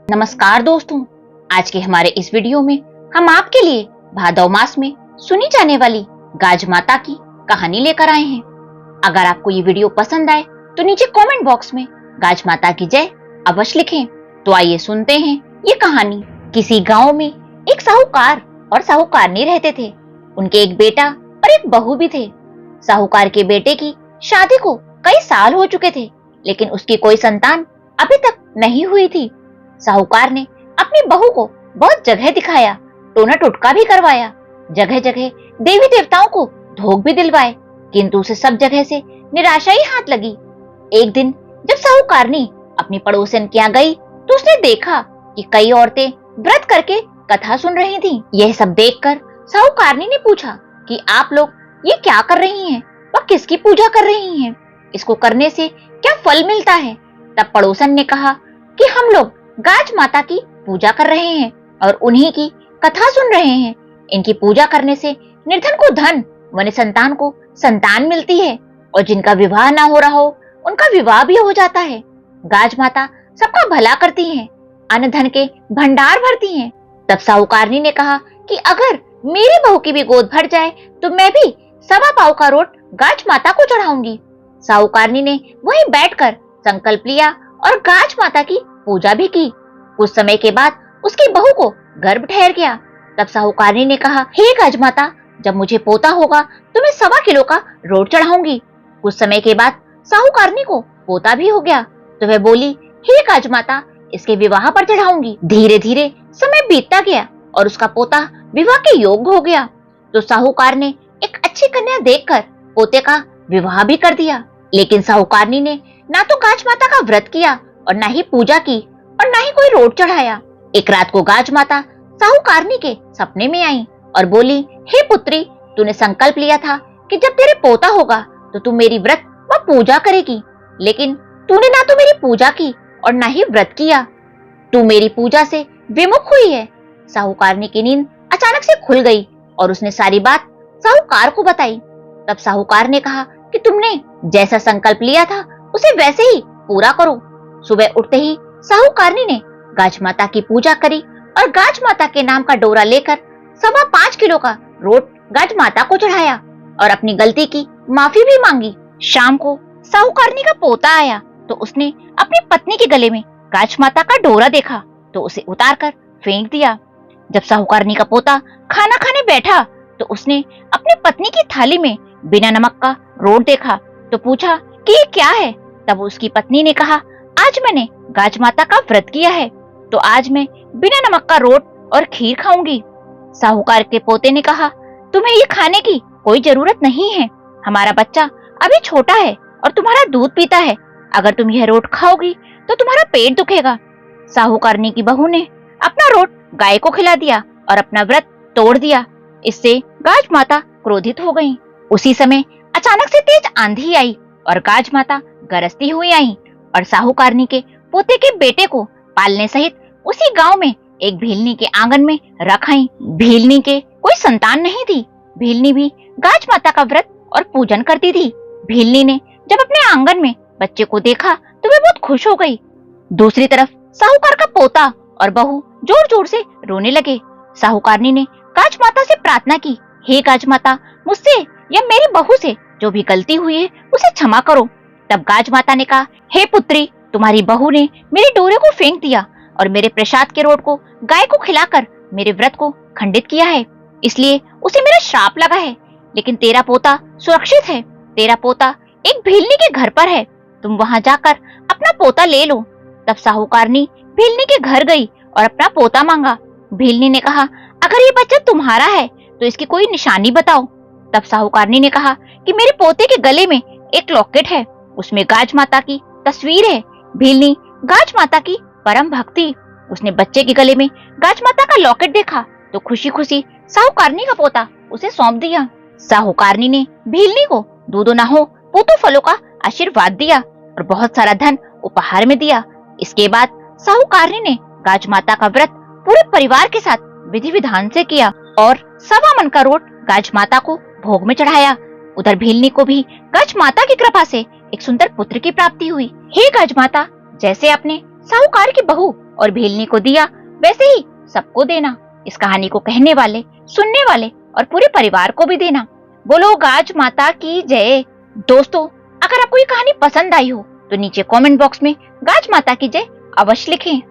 नमस्कार दोस्तों, आज के हमारे इस वीडियो में हम आपके लिए भादौ मास में सुनी जाने वाली गाज माता की कहानी लेकर आए हैं। अगर आपको ये वीडियो पसंद आए तो नीचे कमेंट बॉक्स में गाज माता की जय अवश्य लिखें। तो आइए सुनते हैं ये कहानी। किसी गांव में एक साहूकार और साहूकारनी रहते थे। उनके एक बेटा और एक बहू भी थे। साहूकार के बेटे की शादी को कई साल हो चुके थे, लेकिन उसकी कोई संतान अभी तक नहीं हुई थी। साहूकार ने अपनी बहू को बहुत जगह दिखाया, टोना टोटका भी करवाया, जगह जगह देवी देवताओं को धोख भी दिलवाए, किंतु उसे सब जगह से निराशा ही हाथ लगी। एक दिन जब साहूकारनी अपनी पड़ोसन के यहाँ गई तो उसने देखा कि कई औरतें व्रत करके कथा सुन रही थीं। यह सब देखकर साहूकारनी ने पूछा कि आप लोग ये क्या कर रही हैं व किसकी पूजा कर रही हैं? इसको करने से क्या फल मिलता है? तब पड़ोसन ने कहा कि हम लोग गाज माता की पूजा कर रहे हैं और उन्हीं की कथा सुन रहे हैं। इनकी पूजा करने से निर्धन को धन व निसंतान को संतान मिलती है और जिनका विवाह ना हो रहा हो उनका विवाह भी हो जाता है। गाज माता सबका भला करती हैं, अन्न धन के भंडार भरती हैं। तब साहूकारनी ने कहा कि अगर मेरी बहू की भी गोद भर जाए तो मैं भी 1.25 पाव का रोट गाज माता को चढ़ाऊंगी। साहूकारनी ने वहीं बैठकर संकल्प लिया और गाज माता की पूजा भी की। कुछ समय के बाद उसकी बहू को गर्भ ठहर गया। तब साहूकारनी ने कहा, हे गाज माता, जब मुझे पोता होगा तो मैं 1.25 किलो का रोट चढ़ाऊंगी। कुछ समय के बाद साहूकारनी को पोता भी हो गया तो वह बोली, हे गाज माता, इसके विवाह पर चढ़ाऊंगी। धीरे धीरे समय बीतता गया और उसका पोता विवाह के योग्य हो गया। तो साहूकार ने एक अच्छी कन्या देखकर पोते का विवाह भी कर दिया। लेकिन साहूकारनी ने ना तो गाज माता का व्रत किया और ना ही पूजा की और ना ही कोई रोट चढ़ाया। एक रात को गाज माता साहूकारनी के सपने में आई और बोली, हे पुत्री, तूने संकल्प लिया था कि जब तेरे पोता होगा तो तू मेरी व्रत व पूजा करेगी, लेकिन तूने ना तो मेरी पूजा की और ना ही व्रत किया। तू मेरी पूजा से विमुख हुई है। साहूकारनी की नींद अचानक से खुल गई और उसने सारी बात साहूकार को बताई। तब साहूकार ने कहा कि तुमने जैसा संकल्प लिया था उसे वैसे ही पूरा करो। सुबह उठते ही साहूकारनी ने गाज माता की पूजा करी और गाज माता के नाम का डोरा लेकर 5.25 किलो का रोट गाज माता को चढ़ाया और अपनी गलती की माफी भी मांगी। शाम को साहूकारनी का पोता आया तो उसने अपनी पत्नी के गले में गाज माता का डोरा देखा तो उसे उतारकर फेंक दिया। जब साहूकारनी का पोता खाना खाने बैठा तो उसने अपनी पत्नी की थाली में बिना नमक का रोट देखा तो पूछा कि ये क्या है? तब उसकी पत्नी ने कहा, आज मैंने गाज माता का व्रत किया है तो आज मैं बिना नमक का रोट और खीर खाऊंगी। साहूकार के पोते ने कहा, तुम्हें ये खाने की कोई जरूरत नहीं है। हमारा बच्चा अभी छोटा है और तुम्हारा दूध पीता है। अगर तुम यह रोट खाओगी तो तुम्हारा पेट दुखेगा। साहूकारनी की बहू ने अपना रोट गाय को खिला दिया और अपना व्रत तोड़ दिया। इससे गाज माता क्रोधित हो गयी। उसी समय अचानक से तेज आंधी आई और गाज माता गरजती हुई आई और साहूकारनी के पोते के बेटे को पालने सहित उसी गांव में एक भीलनी के आंगन में रख आई। भीलनी के कोई संतान नहीं थी। भीलनी भी गाज माता का व्रत और पूजन करती थी। भीलनी ने जब अपने आंगन में बच्चे को देखा तो वे बहुत खुश हो गई। दूसरी तरफ साहूकार का पोता और बहू जोर जोर से रोने लगे। साहूकारनी ने गाज माता से प्रार्थना की, हे गाज माता, मुझसे या मेरी बहू से जो भी गलती हुई है उसे क्षमा करो। तब गाज माता ने कहा, हे पुत्री, तुम्हारी बहू ने मेरे डोरे को फेंक दिया और मेरे प्रसाद के रोट को गाय को खिलाकर मेरे व्रत को खंडित किया है, इसलिए उसे मेरा श्राप लगा है। लेकिन तेरा पोता सुरक्षित है। तेरा पोता एक भीलनी के घर पर है। तुम वहां जाकर अपना पोता ले लो। तब साहूकारनी भीलनी के घर गई और अपना पोता मांगा। भीलनी ने कहा, अगर ये बच्चा तुम्हारा है तो इसकी कोई निशानी बताओ। तब साहूकारनी ने कहा कि मेरे पोते के गले में एक लॉकेट है, उसमें गाज माता की तस्वीर है। भीलनी गाज माता की परम भक्ति। उसने बच्चे के गले में गाज माता का लॉकेट देखा तो खुशी खुशी साहूकारनी का पोता उसे सौंप दिया। साहूकारनी ने भीलनी को दूधो ना हो पूतो फलों का आशीर्वाद दिया और बहुत सारा धन उपहार में दिया। इसके बाद साहूकारनी ने गाज माता का व्रत पूरे परिवार के साथ विधि विधान से किया और 1.25 मन का रोट गाज माता को भोग में चढ़ाया। उधर भीलनी को भी गाज माता की कृपा से एक सुंदर पुत्र की प्राप्ति हुई। हे गाज माता, जैसे आपने साहूकार की बहू और भेलनी को दिया वैसे ही सबको देना। इस कहानी को कहने वाले, सुनने वाले और पूरे परिवार को भी देना। बोलो गाज माता की जय। दोस्तों, अगर आपको ये कहानी पसंद आई हो तो नीचे कमेंट बॉक्स में गाज माता की जय अवश्य लिखें।